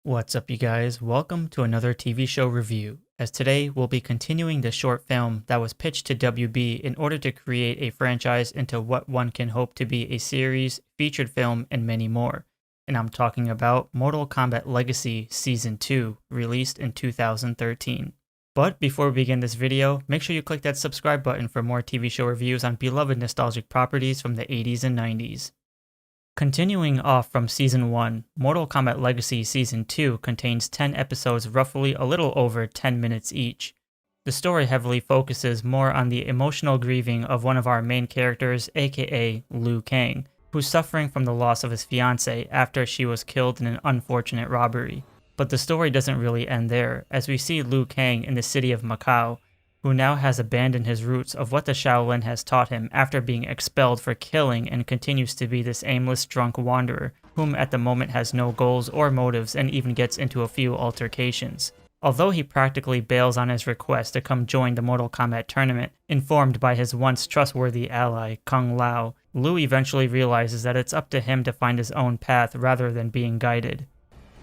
What's up, you guys? Welcome to another TV show review, as today we'll be continuing the short film that was pitched to WB in order to create a franchise into what one can hope to be a series, featured film, and many more. And I'm talking about Mortal Kombat Legacy Season 2, released in 2013. But before we begin this video, make sure you click that subscribe button for more TV show reviews on beloved nostalgic properties from the 80s and 90s. Continuing off from Season 1, Mortal Kombat Legacy Season 2 contains 10 episodes roughly a little over 10 minutes each. The story heavily focuses more on the emotional grieving of one of our main characters, aka Liu Kang, who's suffering from the loss of his fiancée after she was killed in an unfortunate robbery. But the story doesn't really end there, as we see Liu Kang in the city of Macau, who now has abandoned his roots of what the Shaolin has taught him after being expelled for killing, and continues to be this aimless drunk wanderer, whom at the moment has no goals or motives and even gets into a few altercations. Although he practically bails on his request to come join the Mortal Kombat tournament, informed by his once trustworthy ally, Kung Lao, Liu eventually realizes that it's up to him to find his own path rather than being guided.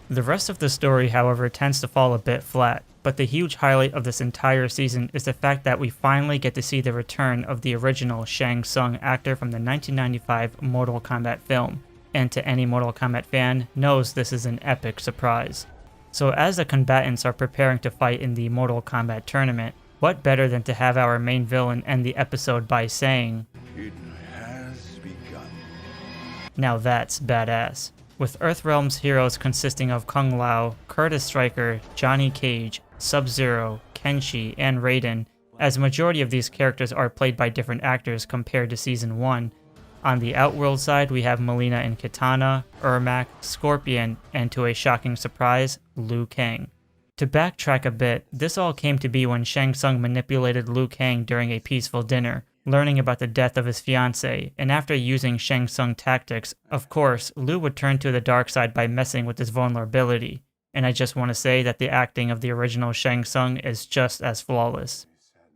The rest of the story, however, tends to fall a bit flat, but the huge highlight of this entire season is the fact that we finally get to see the return of the original Shang Tsung actor from the 1995 Mortal Kombat film, and to any Mortal Kombat fan, knows this is an epic surprise. So as the combatants are preparing to fight in the Mortal Kombat tournament, what better than to have our main villain end the episode by saying, "It has begun." Now that's badass. With Earthrealm's heroes consisting of Kung Lao, Curtis Stryker, Johnny Cage, Sub-Zero, Kenshi, and Raiden, as the majority of these characters are played by different actors compared to Season 1. On the Outworld side, we have Mileena and Kitana, Ermac, Scorpion, and to a shocking surprise, Liu Kang. To backtrack a bit, this all came to be when Shang Tsung manipulated Liu Kang during a peaceful dinner, learning about the death of his fiancée, and after using Shang Tsung tactics, of course, Liu would turn to the dark side by messing with his vulnerability. And I just want to say that the acting of the original Shang Tsung is just as flawless.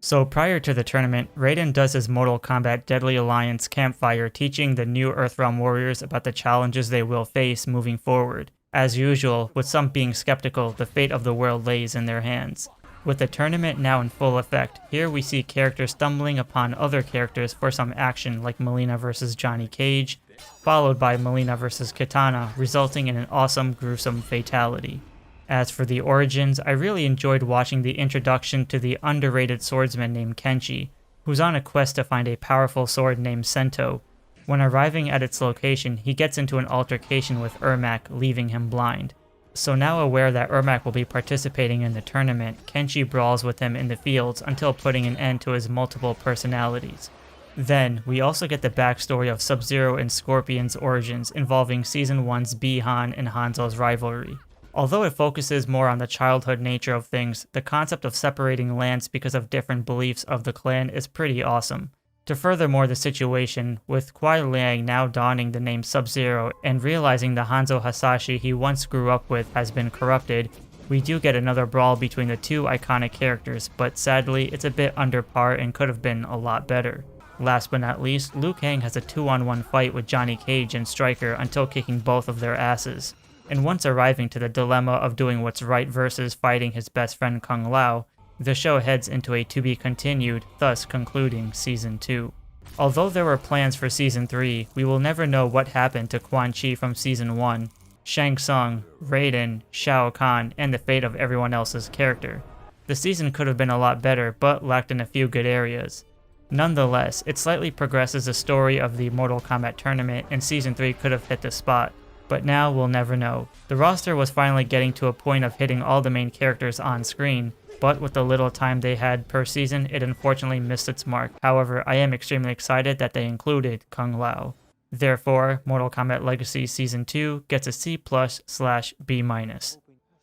So prior to the tournament, Raiden does his Mortal Kombat Deadly Alliance campfire, teaching the new Earthrealm warriors about the challenges they will face moving forward. As usual, with some being skeptical, the fate of the world lays in their hands. With the tournament now in full effect, here we see characters stumbling upon other characters for some action, like Mileena vs Johnny Cage, followed by Mileena vs Kitana, resulting in an awesome, gruesome fatality. As for the origins, I really enjoyed watching the introduction to the underrated swordsman named Kenshi, who's on a quest to find a powerful sword named Sento. When arriving at its location, he gets into an altercation with Ermac, leaving him blind. So now aware that Ermac will be participating in the tournament, Kenshi brawls with him in the fields until putting an end to his multiple personalities. Then, we also get the backstory of Sub-Zero and Scorpion's origins involving Season 1's Bi-Han and Hanzo's rivalry. Although it focuses more on the childhood nature of things, the concept of separating lands because of different beliefs of the clan is pretty awesome. To furthermore the situation, with Kuai Liang now donning the name Sub-Zero and realizing the Hanzo Hasashi he once grew up with has been corrupted, we do get another brawl between the two iconic characters, but sadly it's a bit under par and could have been a lot better. Last but not least, Liu Kang has a 2-on-1 fight with Johnny Cage and Stryker until kicking both of their asses. And once arriving to the dilemma of doing what's right versus fighting his best friend Kung Lao, the show heads into a to be continued, thus concluding Season 2. Although there were plans for Season 3, we will never know what happened to Quan Chi from Season 1, Shang Tsung, Raiden, Shao Kahn, and the fate of everyone else's character. The season could have been a lot better, but lacked in a few good areas. Nonetheless, it slightly progresses the story of the Mortal Kombat tournament, and Season 3 could have hit the spot. But now we'll never know. The roster was finally getting to a point of hitting all the main characters on screen, but with the little time they had per season, it unfortunately missed its mark. However, I am extremely excited that they included Kung Lao. Therefore, Mortal Kombat Legacy Season 2 gets a C+/B-.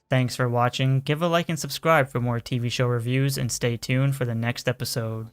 Thanks for watching, give a like and subscribe for more TV show reviews, and stay tuned for the next episode.